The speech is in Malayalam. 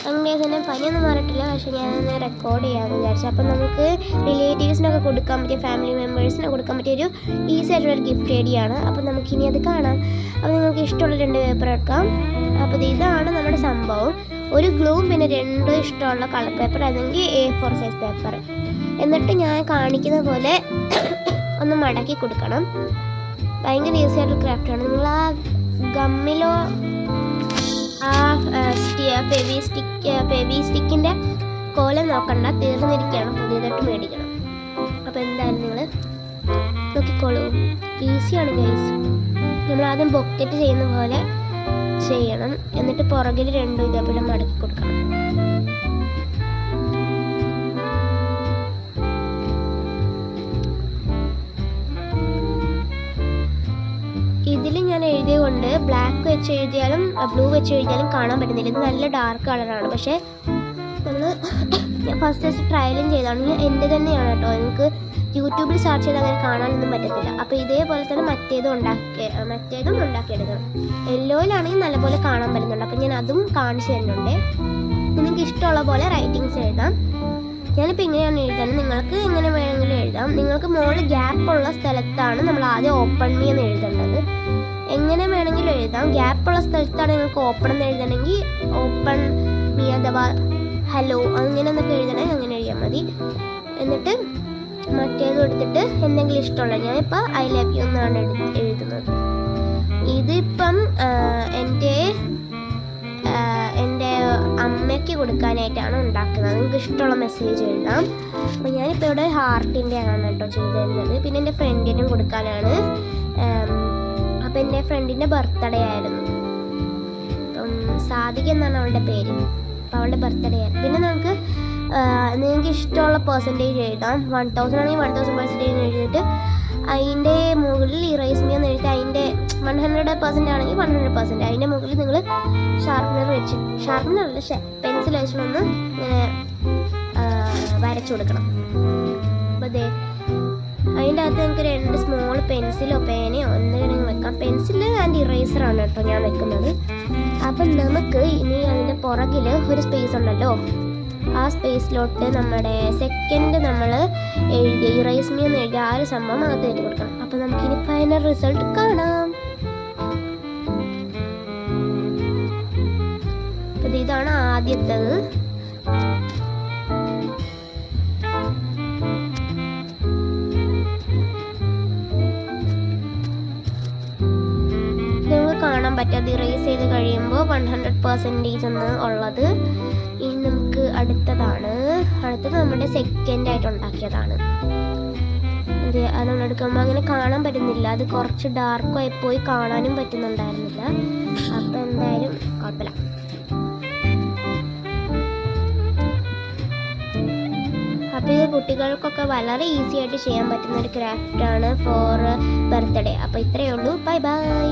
അങ്ങനെ തന്നെ പനിയൊന്നും മാറിയിട്ടില്ല. പക്ഷേ ഞാനൊന്ന് റെക്കോർഡ് ചെയ്യാമെന്ന് വിചാരിച്ചു. അപ്പം നമുക്ക് റിലേറ്റീവ്സിനൊക്കെ കൊടുക്കാൻ പറ്റിയ, ഫാമിലി മെമ്പേഴ്സിനൊക്കെ കൊടുക്കാൻ പറ്റിയൊരു ഈസി ആയിട്ടുള്ളൊരു ഗിഫ്റ്റ് ഐഡിയാണ്. അപ്പം നമുക്കിനി അത് കാണാം. അപ്പോൾ നിങ്ങൾക്ക് ഇഷ്ടമുള്ള 2 പേപ്പർ എടുക്കാം. അപ്പോൾ ഇതാണ് നമ്മുടെ സംഭവം. ഒരു ഗ്ലൂവും പിന്നെ 2 ഇഷ്ടമുള്ള കളർ പേപ്പർ, അല്ലെങ്കിൽ A4 സൈസ് പേപ്പർ. എന്നിട്ട് ഞാൻ കാണിക്കുന്ന പോലെ ഒന്ന് മടക്കി കൊടുക്കണം. ഭയങ്കര ഈസി ആയിട്ടുള്ള ക്രാഫ്റ്റാണ്. നിങ്ങൾ ആ ഗമ്മിലോ ആ ഫെവി സ്റ്റിക്കിൻ്റെ കോലം നോക്കണ്ട, തീർന്നിരിക്കുകയാണ്, പുതിയതായിട്ട് മേടിക്കണം. അപ്പോൾ എന്തായാലും നിങ്ങൾ നോക്കിക്കോളൂ. ഈസിയാണ് ഗൈസ്. നമ്മൾ ആദ്യം ബൊക്കറ്റ് ചെയ്യുന്ന പോലെ ചെയ്യണം. എന്നിട്ട് പുറകിൽ 2 ഇതേപോലെ മടക്കി കൊടുക്കണം. ഇതിൽ ഞാൻ എഴുതിയതുകൊണ്ട് ബ്ലാക്ക് വെച്ച് എഴുതിയാലും ബ്ലൂ വെച്ച് എഴുതിയാലും കാണാൻ പറ്റുന്നില്ല. ഇത് നല്ല ഡാർക്ക് കളറാണ്. പക്ഷേ ഞാൻ ഫസ്റ്റ് ട്രയലും ചെയ്താണ്. എൻ്റെ തന്നെയാണ് കേട്ടോ. നിങ്ങൾക്ക് യൂട്യൂബിൽ സെർച്ച് ചെയ്ത് അങ്ങനെ കാണാനൊന്നും പറ്റത്തില്ല. അപ്പോൾ ഇതേപോലെ തന്നെ മറ്റേതും ഉണ്ടാക്കിയെടുക്കണം. യെല്ലോയിലാണെങ്കിൽ നല്ലപോലെ കാണാൻ പറ്റുന്നുണ്ട്. അപ്പോൾ ഞാൻ അതും കാണിച്ചു തരുന്നുണ്ട്. നിങ്ങൾക്ക് ഇഷ്ടമുള്ള പോലെ റൈറ്റിങ്സ് എഴുതാം. ഞാനിപ്പോൾ ഇങ്ങനെയാണ് എഴുതാൻ. നിങ്ങൾക്ക് എങ്ങനെ വേണമെങ്കിലും എഴുതാം. നിങ്ങൾക്ക് മുകളിൽ ഗ്യാപ്പുള്ള സ്ഥലത്താണ് നമ്മൾ ആദ്യം ഓപ്പൺ മീ എന്ന് എഴുതേണ്ടത്. എങ്ങനെ വേണമെങ്കിലും എഴുതാം. ഗ്യാപ്പുള്ള സ്ഥലത്താണ് നിങ്ങൾക്ക് ഓപ്പൺ എന്ന് എഴുതണമെങ്കിൽ ഓപ്പൺ മീ അഥവാ ഹലോ അങ്ങനെ എന്നൊക്കെ എഴുതണമെങ്കിൽ അങ്ങനെ എഴുതിയാൽ മതി. എന്നിട്ട് മറ്റേതും എടുത്തിട്ട് എന്തെങ്കിലും ഇഷ്ടമുള്ള, ഞാനിപ്പോൾ ഐ ലവ് യു എന്നാണ് എഴുതുന്നത്. ഇതിപ്പം എൻ്റെ അമ്മയ്ക്ക് കൊടുക്കാനായിട്ടാണ് ഉണ്ടാക്കുന്നത്. നിങ്ങൾക്ക് ഇഷ്ടമുള്ള മെസ്സേജ് എഴുതാം. അപ്പോൾ ഞാനിപ്പോൾ ഇവിടെ ഹാർട്ടിൻ്റെ ആണ് കേട്ടോ ചെയ്ത് തരുന്നത്. പിന്നെ എൻ്റെ ഫ്രണ്ടിനും കൊടുക്കാനാണ്. അപ്പോൾ എൻ്റെ ഫ്രണ്ടിൻ്റെ ബർത്ത്ഡേ ആയിരുന്നു. അപ്പം സാദിക എന്നാണ് അവളുടെ പേര്. അപ്പോൾ അവളുടെ ബർത്ത്ഡേ ആയിരുന്നു. പിന്നെ നിങ്ങൾക്ക് ഇഷ്ടമുള്ള പെർസെൻറ്റേജ് എഴുതാം. 1000 ആണെങ്കിൽ 1000% എഴുതിയിട്ട് അതിൻ്റെ മുകളിൽ ഇറേസ് മീ എന്ന് എഴുതി, അതിൻ്റെ 100% ആണെങ്കിൽ 100%, അതിൻ്റെ മുകളിൽ നിങ്ങൾ പെൻസിൽ വെച്ചിട്ടൊന്ന് ഇങ്ങനെ വരച്ചു കൊടുക്കണം. അപ്പോൾ അതിൻ്റെ അകത്ത് നിങ്ങൾക്ക് 2 സ്മോൾ പെൻസിലോ പേനയോ എന്തെങ്കിലും വെക്കാം. പെൻസിൽ ആൻഡ് ഇറേസറാണ് കേട്ടോ ഞാൻ വെക്കുന്നത്. അപ്പം നമുക്ക് ഇനി അതിൻ്റെ പുറകിൽ ഒരു സ്പേസ് ഉണ്ടല്ലോ, ആ സ്പേസിലോട്ട് നമ്മുടെ സെക്കൻഡ് നമ്മൾ എഴുതിയ ഇറേസ് മീ എന്ന് എഴുതിയ ആ ഒരു സംഭവം അകത്ത് കയറ്റി കൊടുക്കണം. അപ്പം നമുക്കിനി ഫൈനൽ റിസൾട്ട് കാണാം. അപ്പം ഇതാണ് ആദ്യത്തേത്. കാണാൻ പറ്റാതെ ഇറേസ് ചെയ്ത് കഴിയുമ്പോൾ 100% എന്ന് ഉള്ളത്. ഇനി നമുക്ക് അടുത്തത് നമ്മുടെ സെക്കൻഡ് ആയിട്ട് ഉണ്ടാക്കിയതാണ്. അത് നമ്മൾ എടുക്കുമ്പോൾ അങ്ങനെ കാണാൻ പറ്റുന്നില്ല. അത് കുറച്ച് ഡാർക്കായി പോയി, കാണാനും പറ്റുന്നുണ്ടായിരുന്നില്ല. അപ്പം എന്തായാലും കുഴപ്പമില്ല. അപ്പോൾ ഇത് കുട്ടികൾക്കൊക്കെ വളരെ ഈസി ആയിട്ട് ചെയ്യാൻ പറ്റുന്ന ഒരു ക്രാഫ്റ്റാണ് ഫോർ ബർത്ത്ഡേ. അപ്പോൾ ഇത്രയേ ഉള്ളൂ. Bye bye.